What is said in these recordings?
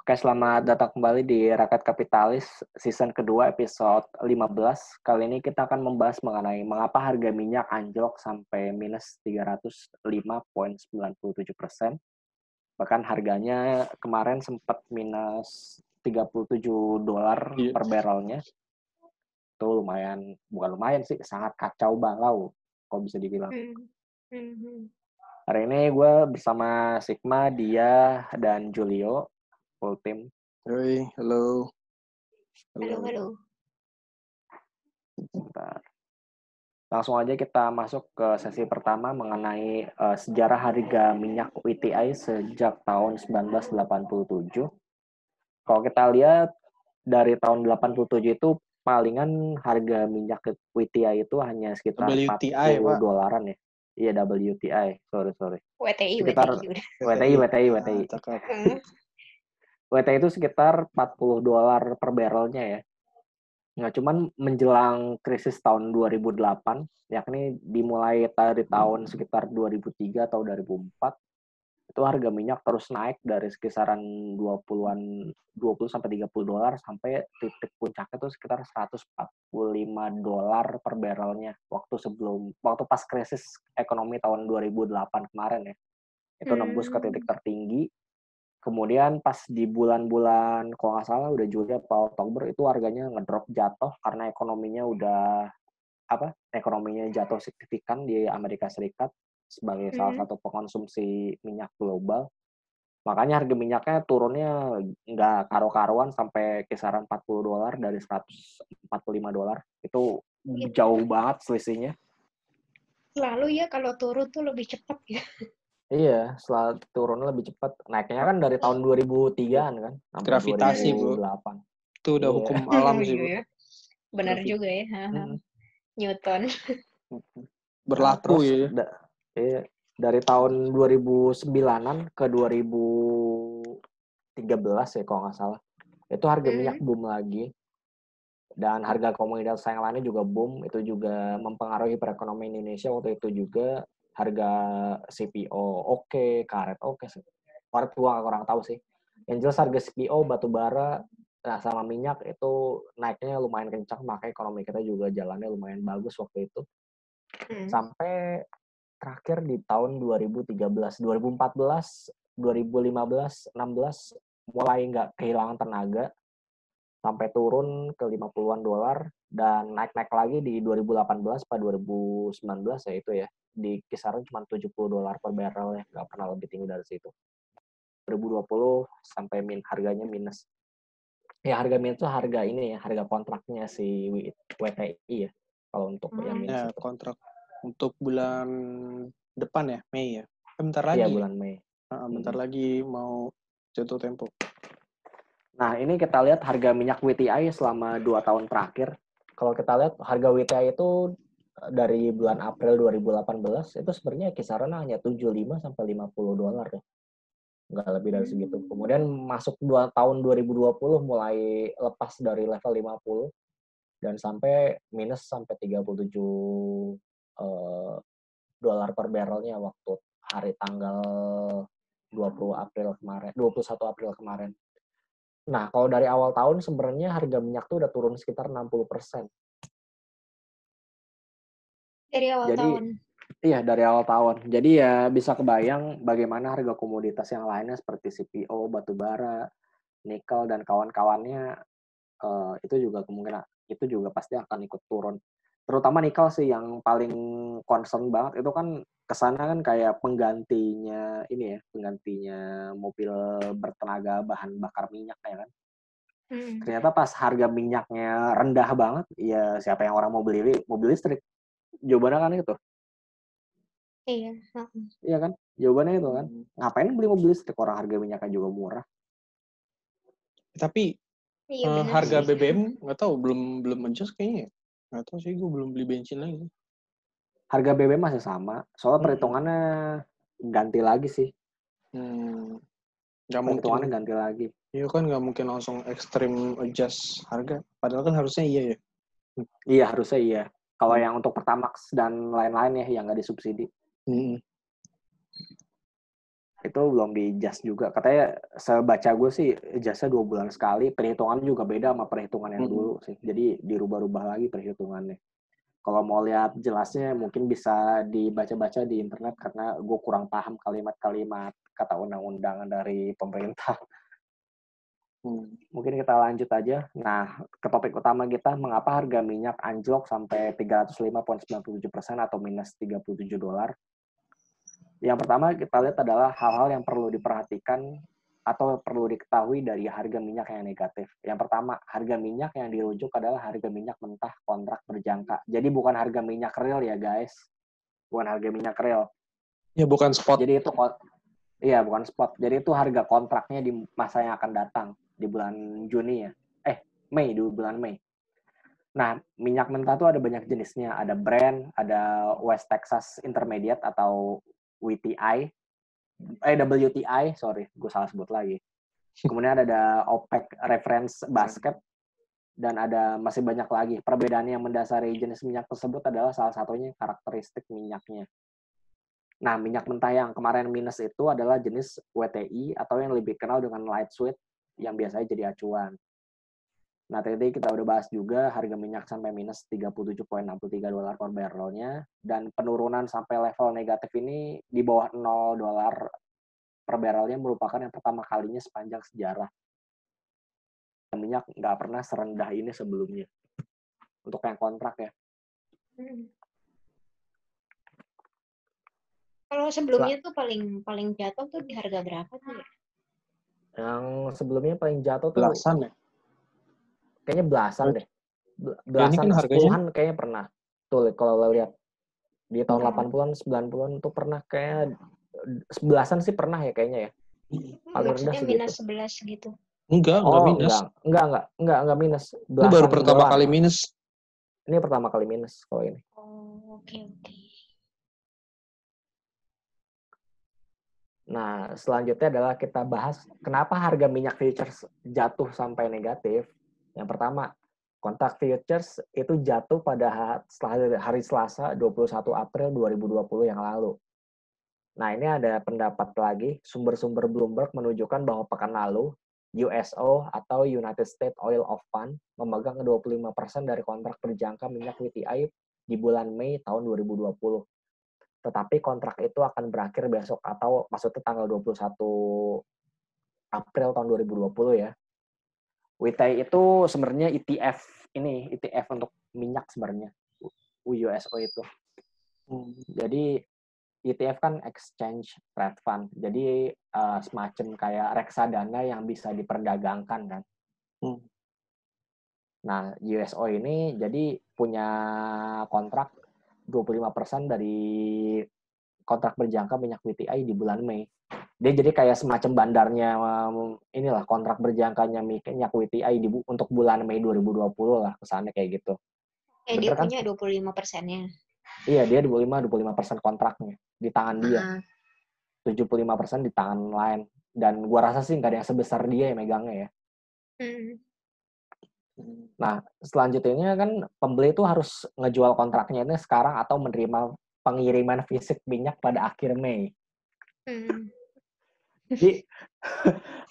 Oke, selamat datang kembali di Rakyat Kapitalis season kedua episode 15. Kali ini kita akan membahas mengenai mengapa harga minyak anjlok sampai minus 305,97%. Bahkan harganya kemarin sempat minus $37 per barrelnya. Itu lumayan, bukan lumayan sih, sangat kacau balau, kalau bisa dibilang. Hari ini gue bersama Sigma, Dia, dan Julio, full team. Hoi, halo. Halo. Bentar. Langsung aja kita masuk ke sesi pertama mengenai sejarah harga minyak WTI sejak tahun 1987. Kalau kita lihat dari tahun 87 itu palingan harga minyak WTI itu hanya sekitar WTI, 40 Pak. dolaran ya. Iya, WTI. Sorry. WTI Sekitar udah. WTI. Cakep. WTI itu sekitar $40 per barrelnya ya. Nah, cuman menjelang krisis tahun 2008, yakni dimulai dari tahun sekitar 2003 atau 2004, itu harga minyak terus naik dari sekisaran 20 sampai $30 sampai titik puncaknya itu sekitar $145 per barrelnya waktu pas krisis ekonomi tahun 2008 kemarin ya. Itu nembus ke titik tertinggi. Kemudian pas di bulan-bulan, kalau nggak salah udah Juli atau Oktober, itu harganya ngedrop jatuh karena ekonominya jatuh signifikan di Amerika Serikat sebagai salah satu pengkonsumsi minyak global. Makanya harga minyaknya turunnya nggak karu-karuan sampai kisaran $40 dari $145. Itu jauh banget selisihnya. Selalu ya kalau turun tuh lebih cepat ya. Iya, setelah turunnya lebih cepat. Naiknya kan dari tahun 2003-an kan, sampai Gravitasi, 2008. Itu udah Iya. hukum alam sih, Bu. Iya. Benar juga ya. Newton. Berlaku ya. Dari tahun 2009-an ke 2013 ya kalau nggak salah. Itu harga minyak boom lagi. Dan harga komoditas yang lainnya juga boom. Itu juga mempengaruhi perekonomian Indonesia waktu itu juga. Harga CPO oke, karet oke sih. Karet gua kurang tahu sih. Yang jelas harga CPO, batu bara, sama minyak itu naiknya lumayan kencang, makanya ekonomi kita juga jalannya lumayan bagus waktu itu. Sampai terakhir di tahun 2013, 2014, 2015, 16 mulai nggak kehilangan tenaga sampai turun ke 50-an dolar dan naik-naik lagi di 2018 pada 2019 ya itu ya di kisaran cuma $70 per barrel ya, nggak pernah lebih tinggi dari situ. 2020 sampai harganya minus. Ya harga minus itu harga ini ya, harga kontraknya si WTI ya kalau untuk yang minus Ya, itu. kontrak untuk bulan depan ya, Mei ya. Bentar lagi. Iya, bulan Mei. Bentar lagi mau jatuh tempo. Nah, ini kita lihat harga minyak WTI selama 2 tahun terakhir. Kalau kita lihat harga WTI itu dari bulan April 2018 itu sebenarnya kisaran hanya $75 sampai $50 ya. Nggak lebih dari segitu. Kemudian masuk tahun 2020 mulai lepas dari level 50 dan sampai minus sampai 37 dolar per barrelnya waktu hari tanggal 21 April kemarin. Nah, kalau dari awal tahun sebenarnya harga minyak tuh udah turun sekitar 60%. Dari awal tahun? Iya, dari awal tahun. Jadi ya bisa kebayang bagaimana harga komoditas yang lainnya seperti CPO, batu bara, nikel, dan kawan-kawannya itu juga pasti akan ikut turun. Terutama nikel sih yang paling concern banget, itu kan kesana kan kayak penggantinya mobil bertenaga bahan bakar minyak ya kan. Ternyata pas harga minyaknya rendah banget, ya siapa yang orang mau beli mobil listrik? Jawabannya kan itu. Iya. Iya kan? Jawabannya itu kan. Ngapain beli mobil listrik orang harga minyaknya juga murah? Tapi harga BBM nggak tahu belum adjust kayaknya. Nggak tahu sih, gue belum beli bensin lagi. Harga BBM masih sama. Soalnya perhitungannya ganti lagi sih. Nggak Perhitungannya mungkin ganti lagi. Iya kan nggak mungkin langsung ekstrim adjust harga. Padahal kan harusnya iya ya. Iya harusnya iya. Kalau yang untuk Pertamax dan lain-lain ya yang nggak disubsidi. itu belum di-adjust juga. Katanya sebaca gue sih adjustnya 2 bulan sekali. Perhitungannya juga beda sama perhitungan yang dulu sih. Jadi dirubah-rubah lagi perhitungannya. Kalau mau lihat jelasnya mungkin bisa dibaca-baca di internet karena gue kurang paham kalimat-kalimat kata undang-undangan dari pemerintah. Mungkin kita lanjut aja. Nah, ke topik utama kita, mengapa harga minyak anjlok sampai 305,97% atau minus $37? Yang pertama kita lihat adalah hal-hal yang perlu diperhatikan atau perlu diketahui dari harga minyak yang negatif. Yang pertama, harga minyak yang dirujuk adalah harga minyak mentah kontrak berjangka. Jadi bukan harga minyak real ya guys. Bukan harga minyak real. Ya, bukan spot. Jadi itu bukan spot. Jadi itu harga kontraknya di masa yang akan datang di bulan Juni ya. Mei, di bulan Mei. Nah, minyak mentah itu ada banyak jenisnya. Ada Brent, ada West Texas Intermediate atau WTI, sorry, gue salah sebut lagi. Kemudian ada OPEC Reference Basket, dan ada masih banyak lagi. Perbedaan yang mendasari jenis minyak tersebut adalah salah satunya karakteristik minyaknya. Nah, minyak mentah yang kemarin minus itu adalah jenis WTI atau yang lebih kenal dengan light sweet yang biasanya jadi acuan. Nah, tadi kita udah bahas juga harga minyak sampai minus $37.63 per barrelnya, dan penurunan sampai level negatif ini di bawah $0 per barrelnya merupakan yang pertama kalinya sepanjang sejarah. Minyak nggak pernah serendah ini sebelumnya. Untuk yang kontrak ya. Kalau sebelumnya tuh paling jatuh tuh di harga berapa tuh ya? Yang sebelumnya paling jatuh tuh Belasan ya? kayaknya belasan deh. Ya, ini Belasan, kan harganya 10-an kayaknya pernah. Tuh, kalau lo lihat di tahun 80-an, 90-an tuh pernah kayak belasan sih pernah ya kayaknya ya. Paling rendah Maksudnya minus 11 gitu. Enggak minus. Enggak minus. Ini baru Belasan pertama dolar. kali minus. Ini pertama kali minus kalau ini. Oh, oke. Nah, selanjutnya adalah kita bahas kenapa harga minyak futures jatuh sampai negatif. Yang pertama, kontrak futures itu jatuh pada hari Selasa 21 April 2020 yang lalu. Nah, ini ada pendapat lagi, sumber-sumber Bloomberg menunjukkan bahwa pekan lalu, USO atau United States Oil of Fund memegang 25% dari kontrak berjangka minyak WTI di bulan Mei tahun 2020. Tetapi kontrak itu akan berakhir besok atau maksudnya tanggal 21 April tahun 2020 ya. WTI itu sebenarnya ETF untuk minyak sebenarnya. USO itu. Jadi ETF kan Exchange Trade Fund. Jadi semacam kayak reksadana yang bisa diperdagangkan kan. Nah, USO ini jadi punya kontrak 25% dari kontrak berjangka minyak WTI di bulan Mei. Dia jadi kayak semacam bandarnya inilah kontrak berjangkanya minyak WTI untuk bulan Mei 2020 lah, kesannya kayak gitu. Dia kan? punya 25%-nya. Iya, dia 25% kontraknya di tangan dia. 75% di tangan lain. Dan gua rasa sih nggak ada yang sebesar dia yang megangnya ya. Nah, selanjutnya kan pembeli itu harus ngejual kontraknya ini sekarang atau menerima pengiriman fisik minyak pada akhir Mei.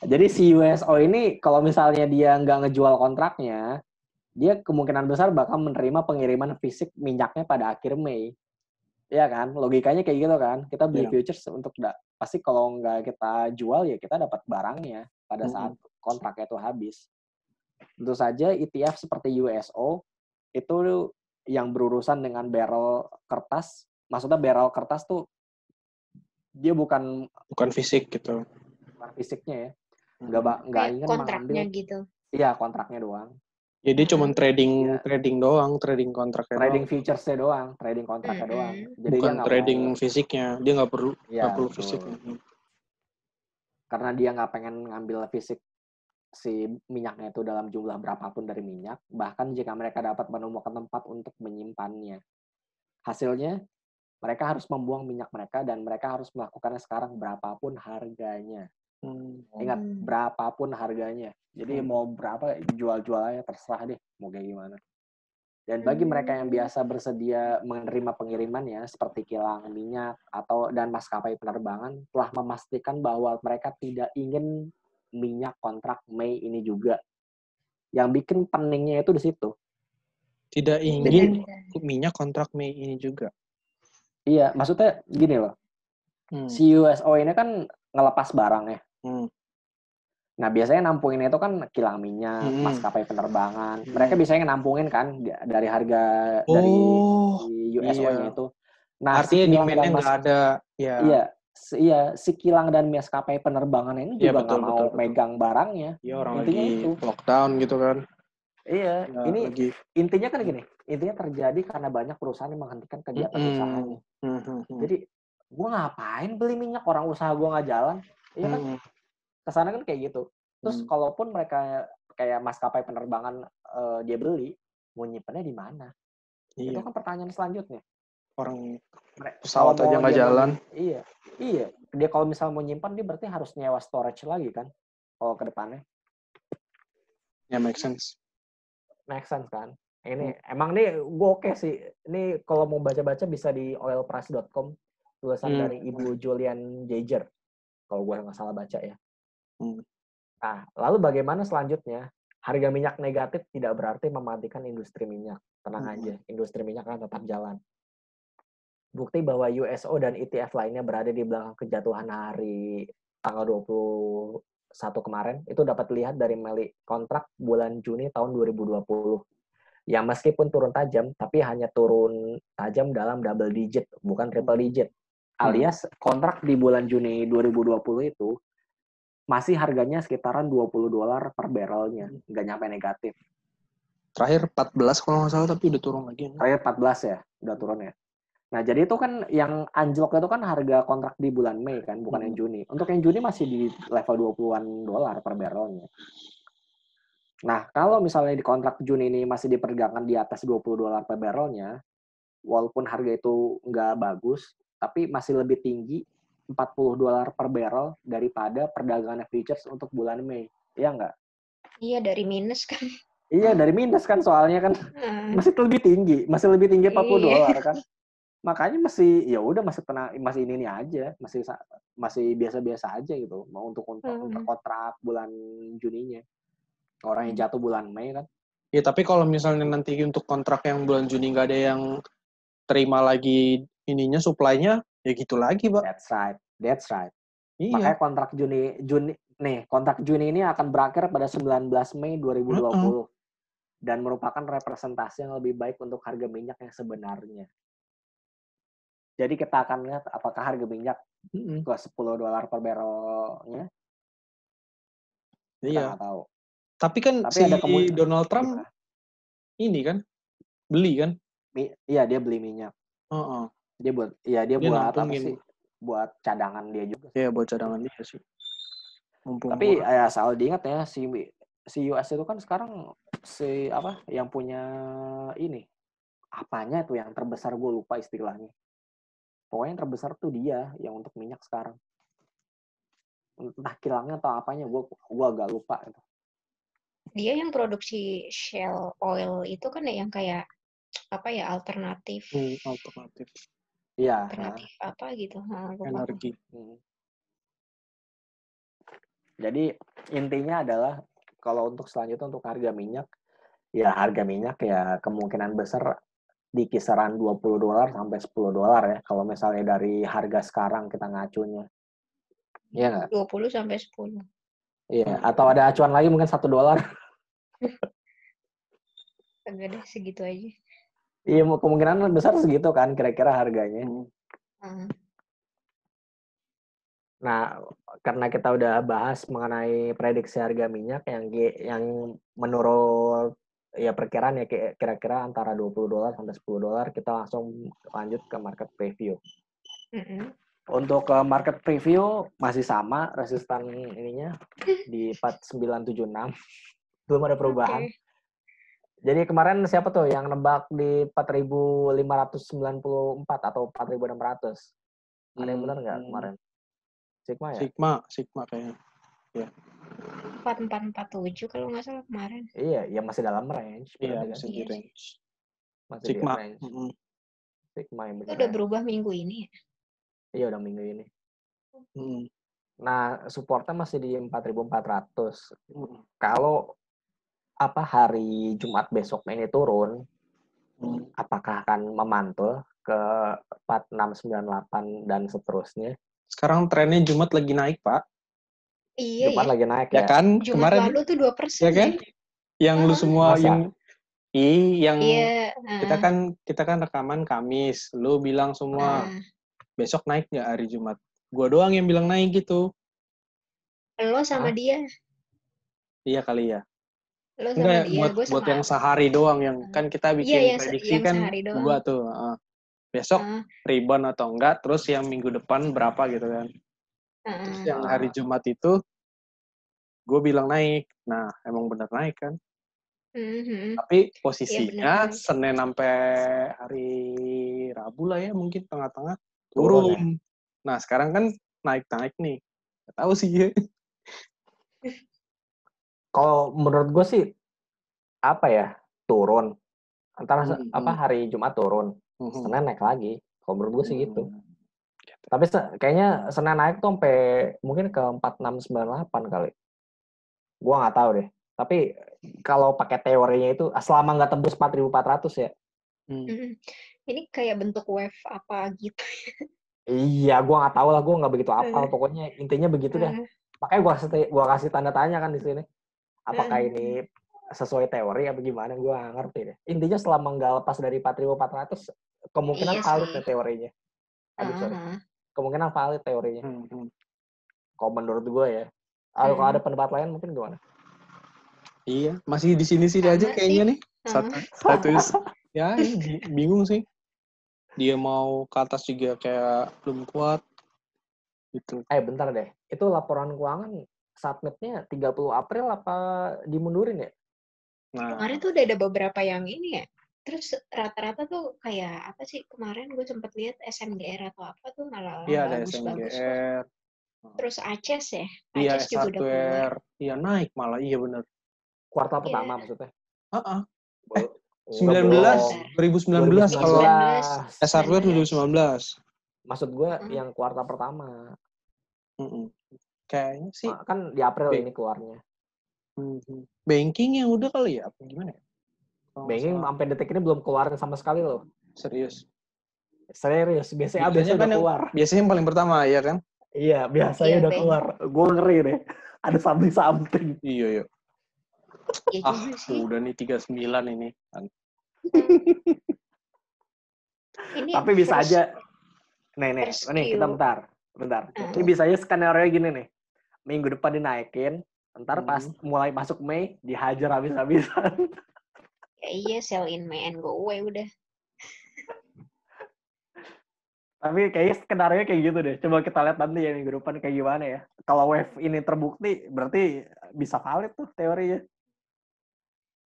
Jadi si USO ini kalau misalnya dia nggak ngejual kontraknya, dia kemungkinan besar bakal menerima pengiriman fisik minyaknya pada akhir Mei. Iya kan? Logikanya kayak gitu kan. Kita beli futures untuk pasti kalau nggak kita jual ya kita dapat barangnya pada saat kontraknya itu habis. Tentu saja ETF seperti USO itu yang berurusan dengan barrel kertas. Maksudnya barrel kertas tuh dia bukan fisik gitu. Bukan fisiknya ya. Nggak ingin kontraknya mengambil. Gitu. Iya, kontraknya doang. Jadi cuma trading doang, trading kontraknya trading doang. Futuresnya doang, trading kontraknya doang. Jadi bukan dia trading fisiknya, dia nggak perlu fisiknya. Karena dia nggak pengen ngambil fisik si minyaknya itu dalam jumlah berapapun dari minyak, bahkan jika mereka dapat menemukan tempat untuk menyimpannya. Hasilnya, mereka harus membuang minyak mereka dan mereka harus melakukannya sekarang berapapun harganya. Ingat, berapapun harganya. Jadi mau berapa, jual-jual aja, terserah deh mau kayak gimana. Dan bagi mereka yang biasa bersedia menerima pengirimannya seperti kilang minyak dan maskapai penerbangan telah memastikan bahwa mereka tidak ingin minyak kontrak Mei ini juga. Yang bikin peningnya itu di situ. Tidak ingin minyak kontrak Mei ini juga. Iya, maksudnya gini loh. Si USO ini kan ngelepas barang ya. Nah, biasanya nampungin itu kan kilang minyak, maskapai penerbangan. Mereka biasanya nampungin kan dari harga dari USO-nya itu. Nah, artinya demand-nya nggak ada. Ya. Iya, si kilang dan maskapai penerbangan ini juga nggak mau megang barangnya. Iya, orang intinya lagi itu lockdown gitu kan. Iya, ini intinya kan gini. Intinya terjadi karena banyak perusahaan yang menghentikan kegiatan usahanya. Jadi, gue ngapain beli minyak orang usaha gue nggak jalan? Iya kan? Kesana kan kayak gitu. Terus kalaupun mereka kayak maskapai penerbangan dia beli, mau nyimpannya di mana? Itu kan pertanyaan selanjutnya. Orang pesawat aja nggak jalan. Iya. Dia kalau misalnya mau nyimpan, dia berarti harus nyewa storage lagi kan? Kalau ke depannya. Ya, make sense. Make sense kan? Ini emang nih gue oke sih. Ini kalau mau baca-baca bisa di oilprice.com, tulisan dari Ibu Julian Jaeger. Kalau gue nggak salah baca ya. Nah, lalu bagaimana selanjutnya? Harga minyak negatif tidak berarti mematikan industri minyak. Tenang aja, industri minyak akan tetap jalan. Bukti bahwa USO dan ETF lainnya berada di belakang kejatuhan hari tanggal 21 kemarin, itu dapat dilihat dari meli kontrak bulan Juni tahun 2020. Yang meskipun turun tajam, tapi hanya turun tajam dalam double digit, bukan triple digit. Alias kontrak di bulan Juni 2020 itu masih harganya sekitaran $20 per barrelnya, nggak nyampe negatif. Terakhir 14 kalau nggak salah, tapi udah turun lagi. Terakhir 14 ya, udah turun ya. Nah, jadi itu kan yang anjlok itu kan harga kontrak di bulan Mei kan, bukan yang Juni. Untuk yang Juni masih di level $20 per barrelnya. Nah, kalau misalnya di kontrak Juni ini masih diperdagangkan di atas $20 per barrelnya, walaupun harga itu nggak bagus, tapi masih lebih tinggi $40 per barrel daripada perdagangan futures untuk bulan Mei. Iya nggak? Iya, dari minus kan. Iya, dari minus kan soalnya kan. Masih lebih tinggi $40 kan. Makanya masih ya udah masih tenang, masih ini aja, masih biasa-biasa aja gitu. Mau untuk kontrak bulan Juninya. Orang yang jatuh bulan Mei kan. Ya, tapi kalau misalnya nanti untuk kontrak yang bulan Juni nggak ada yang terima lagi ininya, supply-nya, ya gitu lagi, Pak. That's right. Iya. Makanya kontrak Juni ini akan berakhir pada 19 Mei 2020. Dan merupakan representasi yang lebih baik untuk harga minyak yang sebenarnya. Jadi kita akan lihat apakah harga minyak ke $10 per barrelnya. Kita nggak tahu. Tapi kan si Donald Trump ini kan beli kan? Iya, dia beli minyak. Dia buat apa sih? Buat cadangan dia juga. Iya, buat cadangan dia sih. Tapi ya asal diingat ya, si US itu kan sekarang yang punya ini apanya tuh yang terbesar, gue lupa istilahnya. Pokoknya yang terbesar tuh dia yang untuk minyak sekarang. Entah kilangnya atau apanya, gue agak lupa itu. Dia yang produksi Shell Oil itu kan yang kayak apa ya, alternatif. Alternatif. Iya. Alternatif apa gitu. Energi. Jadi intinya adalah kalau untuk selanjutnya untuk harga minyak ya kemungkinan besar di kisaran $20 sampai $10 ya kalau misalnya dari harga sekarang kita ngacunya. Iya nggak? 20 sampai 10. Iya, atau ada acuan lagi mungkin $1. Enggak deh, segitu aja. Iya, kemungkinan besar segitu kan kira-kira harganya. Nah, karena kita udah bahas mengenai prediksi harga minyak yang menurut ya perkiraan ya kira-kira antara $20 sampai $10, kita langsung lanjut ke market preview. Untuk market preview masih sama resistan ininya di 4976. Belum ada perubahan. Jadi kemarin siapa tuh yang nebak di 4.594 atau 4.600? Ada yang benar nggak kemarin? Sigma ya? Sigma kayaknya. Ya. 4447 kalau nggak salah kemarin. Iya, ya masih dalam range. Iya, masih di range. Masih di Sigma. range. Sigma yang Itu udah berubah minggu ini ya? Iya, udah minggu ini. Mm. Nah, supportnya masih di 4.400. Kalau hari Jumat besok ini turun, apakah akan memantul ke 4698 dan seterusnya? Sekarang trennya Jumat lagi naik, Pak. Iya Jumat ya. lagi naik Ya ya. kan? Jumat Kemarin lalu tuh 2% ya kan? Yang lu semua Masa? yang Iya. kita kan rekaman Kamis. Lu bilang semua besok naik nggak hari Jumat? Gua doang yang bilang naik gitu. Lo sama dia. Iya kali ya. Lo sama Enggak, dia. Gue buat sama. yang sehari doang yang kan kita Iya, bikin prediksi yang kan sehari doang. gua tuh besok rebound atau enggak, terus yang minggu depan berapa gitu kan. Terus yang hari Jumat itu gue bilang naik. Nah, emang bener naik kan. Tapi posisinya Senin sampai hari Rabu lah ya, mungkin tengah-tengah turun. Ya? Nah, sekarang kan naik-naik nih. Gak tahu sih ya. Kalau menurut gue sih turun. Antara hari Jumat turun, Senin naik lagi. Kalau menurut gue sih gitu. Tapi kayaknya Senin naik tuh sampai mungkin ke 4698 kali. Gue nggak tahu deh. Tapi kalau pakai teorinya itu selama nggak tembus 4.400 ya. Ini kayak bentuk wave apa gitu. Iya, gue nggak tahu lah. Gue nggak begitu apal. Pokoknya intinya begitu deh. Makanya gue kasih tanda tanya kan di sini. Apakah ini sesuai teori apa gimana? Gue nggak ngerti deh. Intinya selama nggak lepas dari 4.400 kemungkinan valid ya teorinya. Kemungkinan valid teorinya. Kalau menurut gue ya. Kalau ada pendapat lain mungkin gimana? Iya, masih di sini-sini aja kayaknya nih. Satu ya bingung sih. Dia mau ke atas juga kayak belum kuat. Gitu. Bentar deh. Itu laporan keuangan submitnya 30 April apa dimundurin ya? Nah, kemarin tuh udah ada beberapa yang ini ya. Terus rata-rata tuh kayak apa sih? Kemarin gue sempet lihat SMGR atau apa tuh malah bagus-bagus kok. Terus ACES ya? ACES juga udah keluar. Iya naik malah, iya bener. Kuartal pertama maksudnya? 2019 kalau hardware 2019. Maksud gue yang kuartal pertama. Kayaknya sih. Kan di April ini keluarnya. Banking yang udah kali ya? Apa gimana ya? Banking sampai detik ini belum keluar sama sekali loh. Serius? BCA biasanya udah keluar. Biasanya yang paling pertama, ya kan? Iya, biasanya udah keluar. Gue ngeri deh. Ada something. Iya. Udah nih 39 ini. Tapi bisa aja. Nih, kita bentar. Ini bisa aja skenario gini nih. Minggu depan dinaikin, ntar pas mulai masuk Mei dihajar habis-habisan. Ya iya, sell in May and go away udah. Tapi kayaknya skenario kayak gitu deh. Coba kita lihat nanti ya minggu depan kayak gimana ya. Kalau wave ini terbukti, berarti bisa valid tuh teorinya.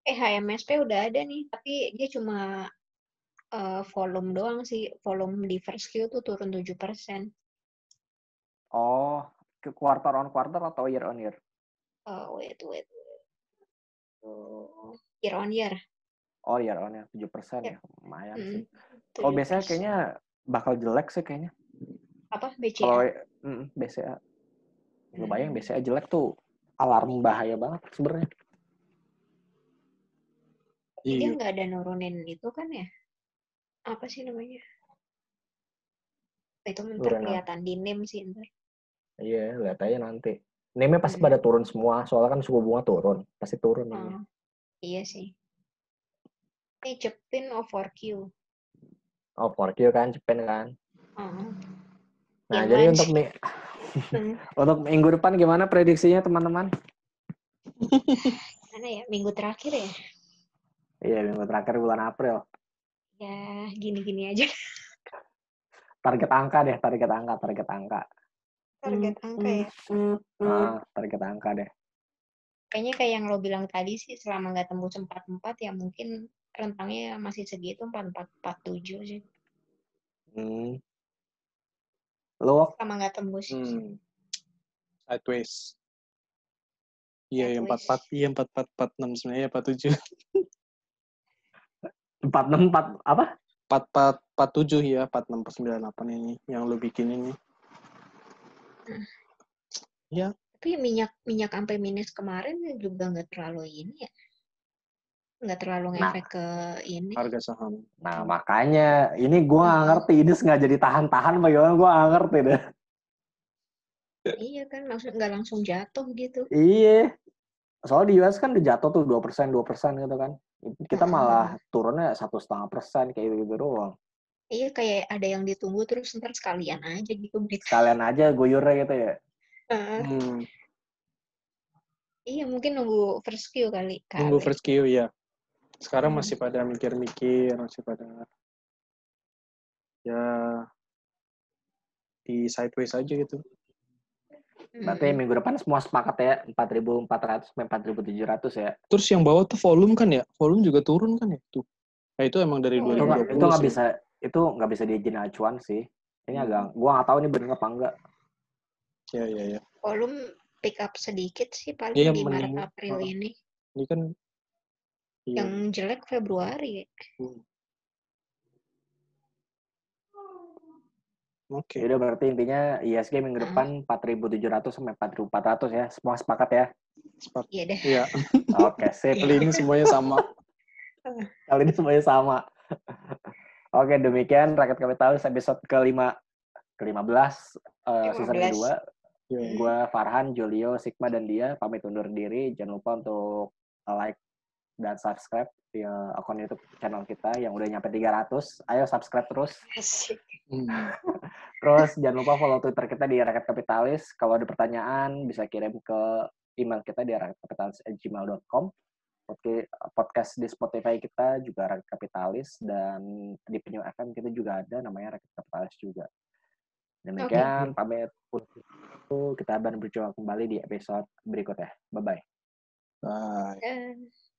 HMSP udah ada nih, tapi dia cuma volume doang sih. Volume di first Q tuh turun 7%. Oh, ke quarter on quarter atau year on year? Wait. Year on year. Oh, year on year 7% ya. Lumayan sih. Kalau biasanya kayaknya bakal jelek sih kayaknya. Apa? BCA? Kalau BCA. Gue bayang BCA jelek tuh alarm bahaya banget sebenarnya. Dia nggak ada nurunin itu kan ya? Apa sih namanya? Itu ntar kelihatan di NIM sih ntar. Iya, lihat aja nanti. NIM-nya pasti pada turun semua, soalnya kan suku bunga turun. Pasti turun NIM-nya. Iya sih. Ini Jepin over-Q. Oh, 4Q kan, Jepin kan. Nah, yang jadi untuk untuk minggu depan gimana prediksinya teman-teman? Mana ya? Minggu terakhir ya? Iya, minggu terakhir bulan April. Ya, gini-gini aja. Target angka deh. Target angka ya? Target angka deh. Kayaknya kayak yang lo bilang tadi sih, selama nggak tembus 44 ya mungkin rentangnya masih segitu, 4447 sih. Lo? Selama nggak tembus. Sideways. Iya, 44, 46 sebenarnya 47. 464 apa? 4447 ya, 4698 ini yang lu bikin ini. Ya. Tapi minyak sampai minus kemarin juga nggak terlalu ini ya. Nggak terlalu ngefek ke ini. Harga saham. Nah, makanya ini gue nggak ngerti. Ini nggak jadi tahan-tahan bagaimana, gue nggak ngerti deh. Iya kan, nggak langsung jatuh gitu. Iya. Soalnya di US kan udah jatuh tuh 2% gitu kan. Kita malah turunnya 1,5% kayak gitu doang. Iya, kayak ada yang ditunggu terus ntar sekalian aja gitu. Sekalian aja guyurnya gitu ya. Iya, mungkin nunggu first Q kali. Nunggu first Q ya. Sekarang masih pada mikir-mikir, masih pada ya di sideways aja gitu. Berarti minggu depan semua sepakat ya 4.400 sampai 4.700 ya. Terus yang bawah tuh volume kan ya? Volume juga turun kan ya? Tuh. Nah, itu emang dari 2020 itu nggak bisa dijadiin acuan sih. Ini agak gua nggak tahu ini benar apa enggak. Iya. Volume pick up sedikit sih paling di Maret April ini. Ini kan yang jelek Februari. Oke. Udah berarti intinya ISG minggu depan 4.700 sampai 4.400 ya. Semua sepakat ya? Iya deh. Iya. Oke, sip. Kali ini semuanya sama. Kali ini semuanya sama. Oke, demikian Rakyat Kapitalis episode ke-15 season kedua. Gue Farhan, Julio, Sigma, dan dia pamit undur diri. Jangan lupa untuk like dan subscribe di akun YouTube channel kita yang udah nyampe 300. Ayo subscribe terus. Terus jangan lupa follow Twitter kita di Rakyat Kapitalis. Kalau ada pertanyaan bisa kirim ke email kita di rakyatkapitalis@gmail.com. Podcast di Spotify kita juga Rakyat Kapitalis, dan di Penyu FM kita juga ada namanya Rakyat Kapitalis juga. Demikian pamit. Kita akan berjumpa kembali di episode berikutnya. Bye-bye. Bye.